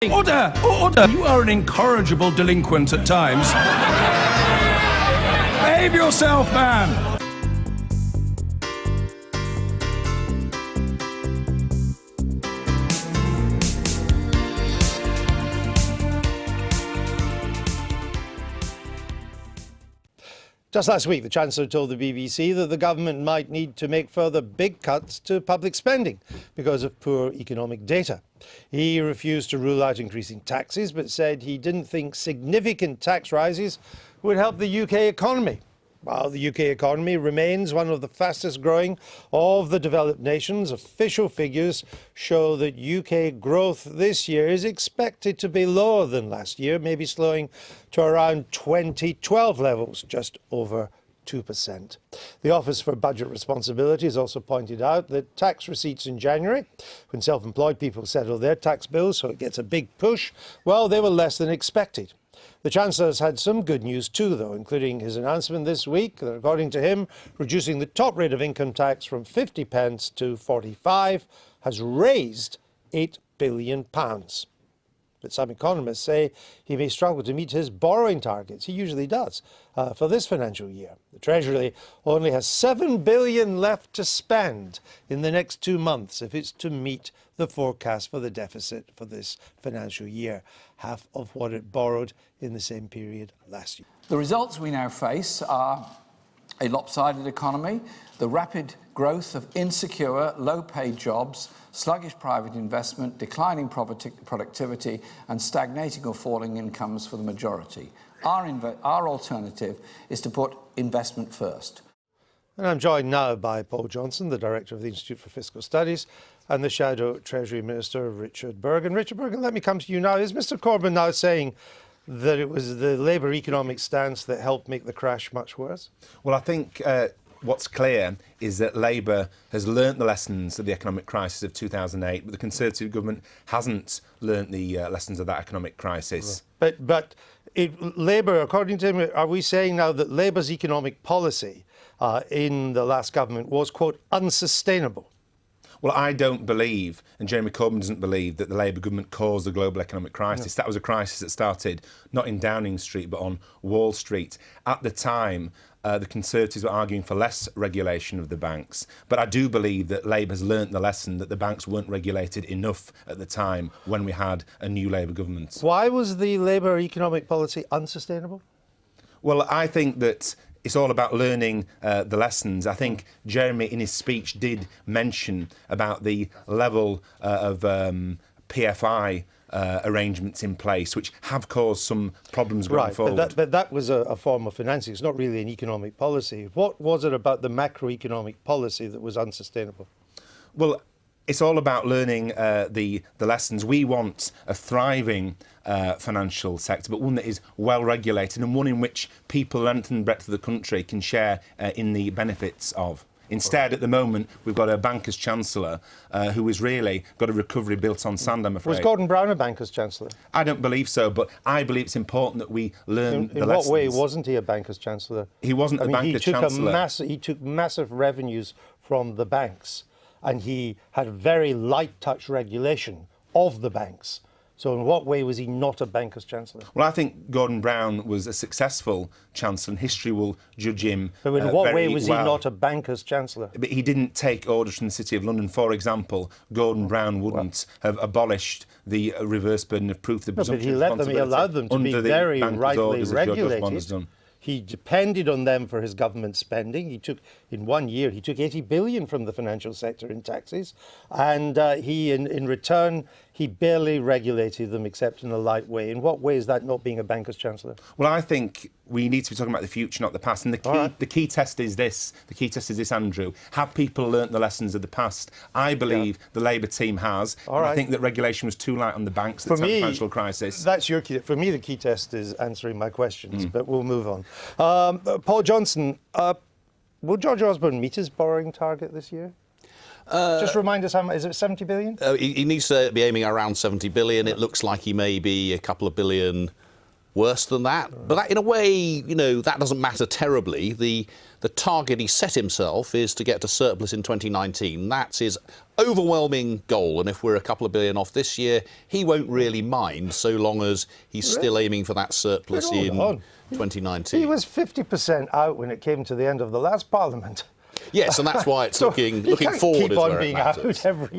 Order! Order! You are an incorrigible delinquent at times. Behave yourself, man! Just last week, the Chancellor told the BBC that the government might need to make further big cuts to public spending because of poor economic data. He refused to rule out increasing taxes, but said he didn't think significant tax rises would help the UK economy. While the UK economy remains one of the fastest growing of the developed nations, official figures show that UK growth this year is expected to be lower than last year, maybe slowing to around 2012 levels, just over 2%. The Office for Budget Responsibility has also pointed out that tax receipts in January, when self-employed people settle their tax bills, so it gets a big push, well, they were less than expected. The Chancellor has had some good news too, though, including his announcement this week that, according to him, reducing the top rate of income tax from 50 pence to 45 has raised £8 billion. But some economists say he may struggle to meet his borrowing targets. He usually does for this financial year. The Treasury only has £7 billion left to spend in the next 2 months if it's to meet the forecast for the deficit for this financial year, half of what it borrowed in the same period last year. The results we now face are a lopsided economy, the rapid growth of insecure, low-paid jobs, sluggish private investment, declining productivity and stagnating or falling incomes for the majority. Our alternative is to put investment first. And I'm joined now by Paul Johnson, the Director of the Institute for Fiscal Studies, and the Shadow Treasury Minister, Richard Burgon. Richard Burgon, let me come to you now. Is Mr Corbyn now saying that it was the Labour economic stance that helped make the crash much worse? Well, I think what's clear is that Labour has learnt the lessons of the economic crisis of 2008, but the Conservative government hasn't learnt the lessons of that economic crisis. But Labour, according to him, are we saying now that Labour's economic policy in the last government was, quote, unsustainable? Well, I don't believe, and Jeremy Corbyn doesn't believe, that the Labour government caused the global economic crisis. No. That was a crisis that started not in Downing Street, but on Wall Street. At the time, the Conservatives were arguing for less regulation of the banks. But I do believe that Labour has learnt the lesson that the banks weren't regulated enough at the time when we had a new Labour government. Why was the Labour economic policy unsustainable? Well, I think that it's all about learning the lessons. I think Jeremy, in his speech, did mention about the level of PFI arrangements in place, which have caused some problems going forward. But that was a form of financing. It's not really an economic policy. What was it about the macroeconomic policy that was unsustainable? Well, it's all about learning the lessons. We want a thriving financial sector, but one that is well regulated and one in which people length and breadth of the country can share in the benefits of. Instead, at the moment, we've got a banker's chancellor who has really got a recovery built on sand, I'm afraid. Was Gordon Brown a banker's chancellor? I don't believe so, but I believe it's important that we learn the lessons. In what way wasn't he a banker's chancellor? He wasn't the banker's chancellor. He took massive revenues from the banks, and he had very light touch regulation of the banks. So in what way was he not a banker's chancellor? Well, I think Gordon Brown was a successful chancellor, and history will judge him But in what way was he not a banker's chancellor? But he didn't take orders from the City of London. For example, Gordon Brown wouldn't have abolished the reverse burden of proof. But he allowed them to be very rightly regulated. He depended on them for his government spending. He took, in 1 year, he took 80 billion from the financial sector in taxes, and in return, he barely regulated them except in a light way. In what way is that not being a banker's chancellor? Well, I think we need to be talking about the future, not the past. And the key test is this. The key test is this, Andrew. Have people learnt the lessons of the past? I believe the Labour team has. I think that regulation was too light on the banks at the time of the financial crisis. That's your key. For me, the key test is answering my questions, but we'll move on. Paul Johnson, will George Osborne meet his borrowing target this year? Just remind us, how much, is it 70 billion? He needs to be aiming around 70 billion. It looks like he may be a couple of billion worse than that. But that, in a way, you know, that doesn't matter terribly. The target he set himself is to get to surplus in 2019. That's his overwhelming goal. And if we're a couple of billion off this year, he won't really mind, so long as he's still aiming for that surplus in 2019. He was 50% out when it came to the end of the last Parliament. Yes, and that's why it's So looking he can't forward. Keep is on where being it matters. out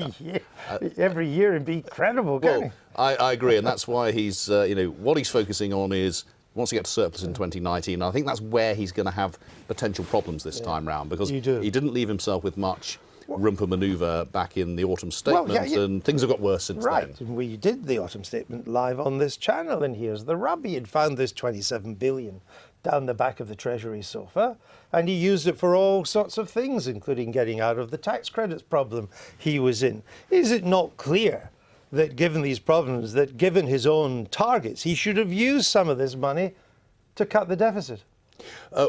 every year and be credible, can he? Well, I agree, and that's why he's, you know, what he's focusing on is wants to get to surplus in 2019. I think that's where he's going to have potential problems this time round, because he didn't leave himself with much room for manoeuvre back in the autumn statement, and things have got worse since then. Right, and we did the autumn statement live on this channel, and here's the rub. He had found this 27 billion down the back of the Treasury sofa, and he used it for all sorts of things, including getting out of the tax credits problem he was in. Is it not clear that given these problems, that given his own targets, he should have used some of this money to cut the deficit?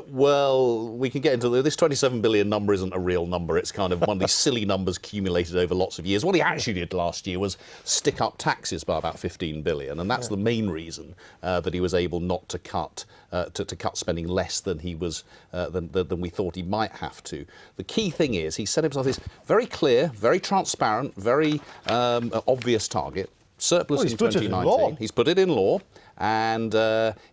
Well, we can get into this 27 billion number isn't a real number. It's kind of one of these silly numbers accumulated over lots of years. What he actually did last year was stick up taxes by about 15 billion, and that's the main reason that he was able not to cut to cut spending less than he was than we thought he might have to. The key thing is he set himself this very clear, very transparent, very obvious target. Surplus in 2019. He's put it in law, and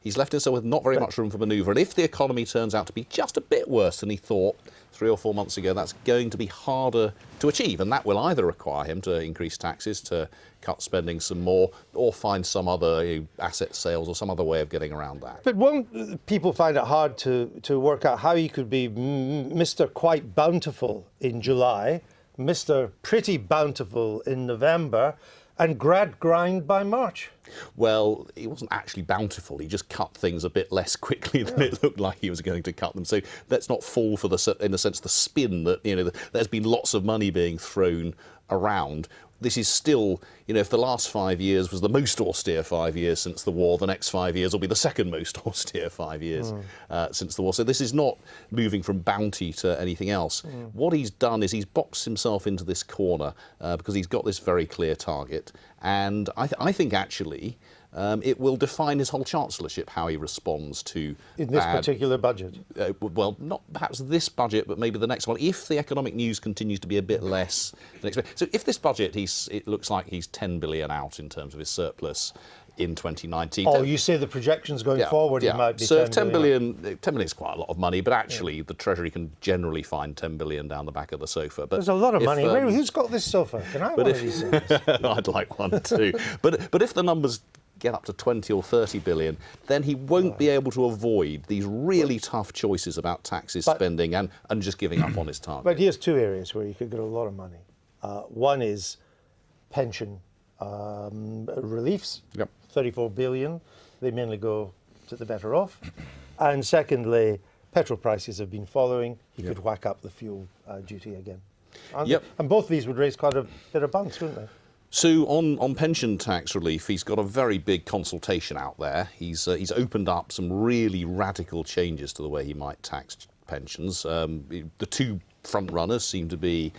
he's left himself with not very much room for manoeuvre. And if the economy turns out to be just a bit worse than he thought 3 or 4 months ago, that's going to be harder to achieve, and that will either require him to increase taxes, to cut spending some more, or find some other asset sales or some other way of getting around that. But won't people find it hard to work out how he could be Mr. Quite Bountiful in July, Mr. Pretty Bountiful in November, and grind by March? Well, he wasn't actually bountiful. He just cut things a bit less quickly than it looked like he was going to cut them. So let's not fall for in a sense, the spin that, you know, there's been lots of money being thrown around. This is still, you know, if the last 5 years was the most austere 5 years since the war, the next 5 years will be the second most austere 5 years since the war. So this is not moving from bounty to anything else. What he's done is he's boxed himself into this corner because he's got this very clear target. And I think actually it will define his whole chancellorship, how he responds to in this particular budget. Well, not perhaps this budget, but maybe the next one, if the economic news continues to be a bit less than expected. So if this budget, it looks like he's 10 billion out in terms of his surplus in 2019. Oh, you say the projections going forward, it might be so 10 billion. 10 billion is quite a lot of money, but actually the Treasury can generally find 10 billion down the back of the sofa. But there's a lot of money. Who's got this sofa? Can I have one of these things? I'd like one too. But if the numbers get up to 20 or 30 billion, then he won't be able to avoid these really tough choices about taxes, spending, and just giving up on his target. But here's two areas where you could get a lot of money. One is pension reliefs, 34 billion. They mainly go to the better off. And secondly, petrol prices have been following. He could whack up the fuel duty again. And both these would raise quite a bit of bunks, wouldn't they? So on pension tax relief, he's got a very big consultation out there. He's opened up some really radical changes to the way he might tax pensions. The two front runners seem to be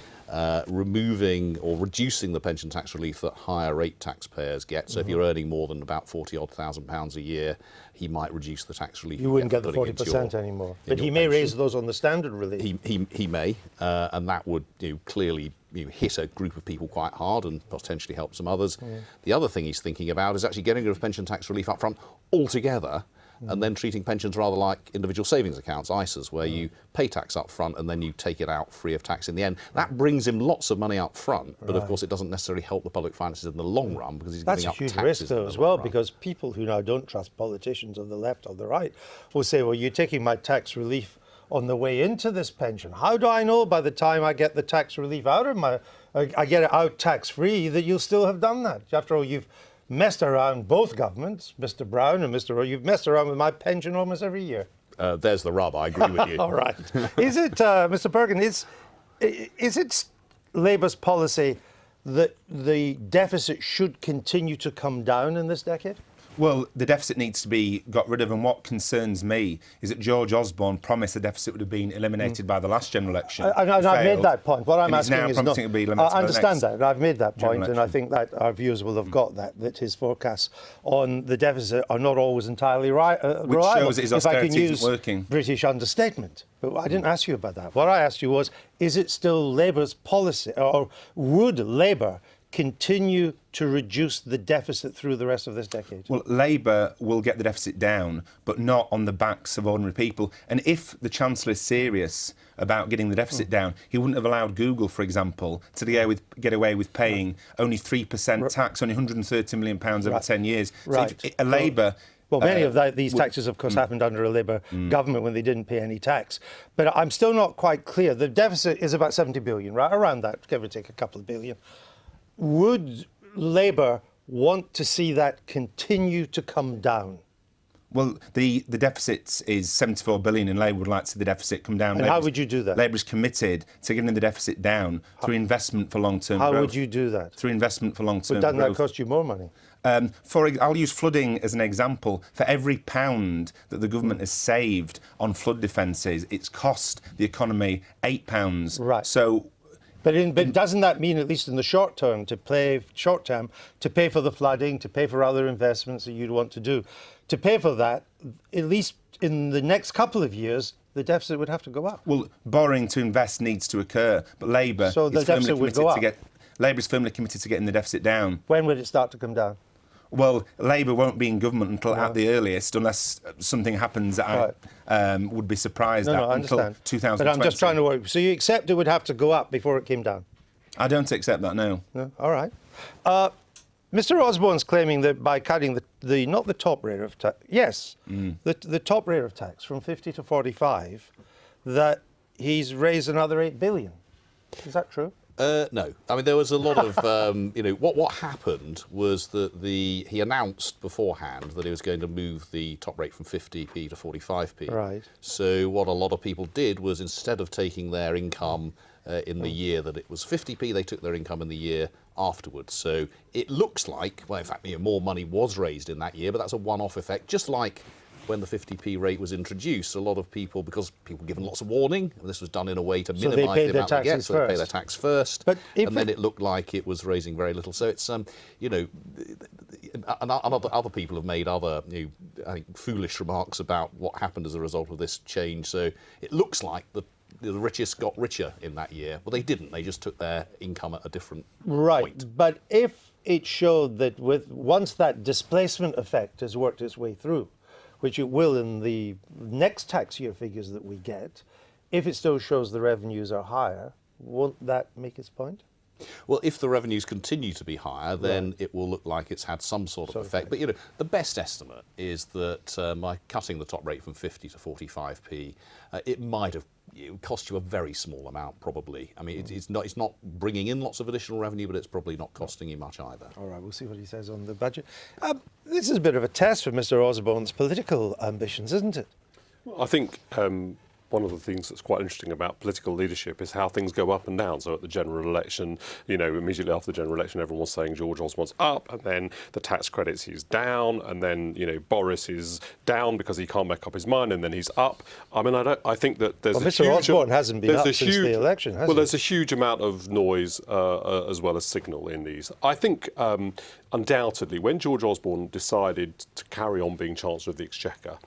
removing or reducing the pension tax relief that higher rate taxpayers get. So if you're earning more than about £40,000 a year, he might reduce the tax relief. You wouldn't get the 40% anymore. But he may raise those on the standard relief. He may, and that would clearly hit a group of people quite hard and potentially help some others. The other thing he's thinking about is actually getting rid of pension tax relief up front altogether, and then treating pensions rather like individual savings accounts, ISAs, where you pay tax up front and then you take it out free of tax in the end. That brings him lots of money up front, but of course it doesn't necessarily help the public finances in the long run, because he's giving up taxes. That's a huge risk though as well, because people who now don't trust politicians on the left or the right will say, well, you're taking my tax relief on the way into this pension. How do I know by the time I get the tax relief out of I get it out tax-free, that you'll still have done that? After all, you've messed around, both governments, Mr. Brown and Mr. Rowe, you've messed around with my pension almost every year. There's the rub, I agree with you. All right. Is it, Mr. Perkin, is it Labour's policy that the deficit should continue to come down in this decade? Well, the deficit needs to be got rid of, and what concerns me is that George Osborne promised the deficit would have been eliminated by the last general election. I've made that point. What I'm asking is not... It will be eliminated I understand that, and I've made that point, and I election. think that our viewers will have got that his forecasts on the deficit are not always entirely reliable. Which shows that his if I can austerity use isn't working. British understatement. But I didn't ask you about that. What I asked you was, is it still Labour's policy, or would Labour continue to reduce the deficit through the rest of this decade? Well, Labour will get the deficit down, but not on the backs of ordinary people. And if the Chancellor is serious about getting the deficit down, he wouldn't have allowed Google, for example, to get away with paying only 3% tax, only £130 million over 10 years. So if a Labour... Well, many of these taxes, of course, happened under a Labour government when they didn't pay any tax. But I'm still not quite clear. The deficit is about 70 billion, right? Around that, give or take a couple of billion. Would Labour want to see that continue to come down? Well, the deficit is 74 billion, and Labour would like to see the deficit come down. And how would you do that? Labour is committed to getting the deficit down through investment for long-term growth. How would you do that? Through investment for long-term growth. But doesn't that cost you more money? I'll use flooding as an example. For every pound that the government has saved on flood defences, it's cost the economy £8. Right. So. But doesn't that mean, at least in the short term, to pay for the flooding, to pay for other investments that you'd want to do, to pay for that, at least in the next couple of years, the deficit would have to go up? Well, borrowing to invest needs to occur, but Labour is firmly committed to getting the deficit down. When would it start to come down? Well, Labour won't be in government until at the earliest, unless something happens that I would be surprised at. I until understand. 2020. But I'm just trying to work. So you accept it would have to go up before it came down? I don't accept that, no. No? All right. Mr. Osborne's claiming that by cutting not the top rate of tax, the top rate of tax from 50 to 45, that he's raised another 8 billion. Is that true? No. I mean, there was a lot of, what happened was that he announced beforehand that he was going to move the top rate from 50p to 45p. Right. So what a lot of people did was, instead of taking their income in the year that it was 50p, they took their income in the year afterwards. So it looks like, well, in fact, more money was raised in that year, but that's a one-off effect, just like when the 50p rate was introduced. A lot of people, because people were given lots of warning, and this was done in a way to minimise the amount they get, so they pay their tax first. But then it looked like it was raising very little. So it's, and other people have made other, I think, foolish remarks about what happened as a result of this change. So it looks like the richest got richer in that year. Well, they didn't. They just took their income at a different point. But if it showed that once that displacement effect has worked its way through, which it will in the next tax year figures that we get, if it still shows the revenues are higher, won't that make its point? Well, if the revenues continue to be higher, then it will look like it's had some sort of effect. But, the best estimate is that by cutting the top rate from 50 to 45p, it might have cost you a very small amount, probably. I mean, it's not bringing in lots of additional revenue, but it's probably not costing you much either. All right, we'll see what he says on the budget. This is a bit of a test for Mr. Osborne's political ambitions, isn't it? Well, I think one of the things that's quite interesting about political leadership is how things go up and down. So at the general election, immediately after the general election, everyone was saying George Osborne's up, and then the tax credits he's down, and then Boris is down because he can't make up his mind, and then he's up. I mean, I think that there's Mr. Osborne hasn't been up since the election, has he? Well, there's a huge amount of noise as well as signal in these. I think undoubtedly, when George Osborne decided to carry on being Chancellor of the Exchequer,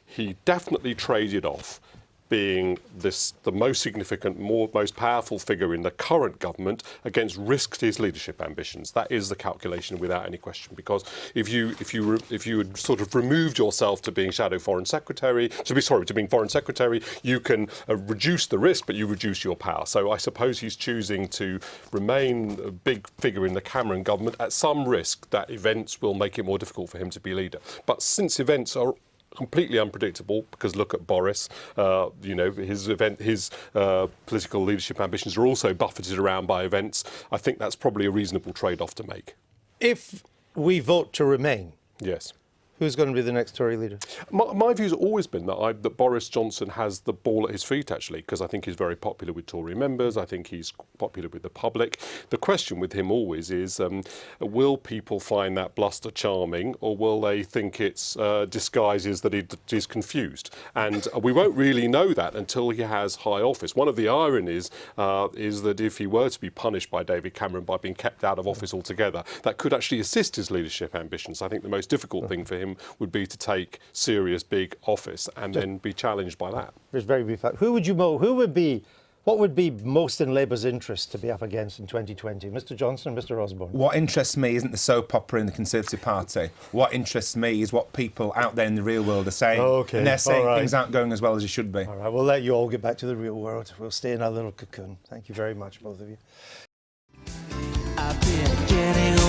he definitely traded off being the most significant, most powerful figure in the current government against risked his leadership ambitions. That is the calculation without any question. Because if you had sort of removed yourself to being shadow foreign secretary, to being foreign secretary, you can reduce the risk, but you reduce your power. So I suppose he's choosing to remain a big figure in the Cameron government at some risk that events will make it more difficult for him to be leader. But since events are completely unpredictable, because look at Boris, his political leadership ambitions are also buffeted around by events. I think that's probably a reasonable trade-off to make. If we vote to remain, yes, Who's going to be the next Tory leader? My view's always been that Boris Johnson has the ball at his feet, actually, because I think he's very popular with Tory members. I think he's popular with the public. The question with him always is, will people find that bluster charming, or will they think it's disguises that he's confused? And we won't really know that until he has high office. One of the ironies is that if he were to be punished by David Cameron by being kept out of office altogether, that could actually assist his leadership ambitions. I think the most difficult thing for him would be to take serious big office and then be challenged by that. It's very brief. What would be most in Labour's interest to be up against in 2020? Mr. Johnson and Mr. Osborne? What interests me isn't the soap opera in the Conservative Party. What interests me is what people out there in the real world are saying. Okay, and they're saying all right. things aren't going as well as it should be. All right, we'll let you all get back to the real world. We'll stay in our little cocoon. Thank you very much, both of you. I've been getting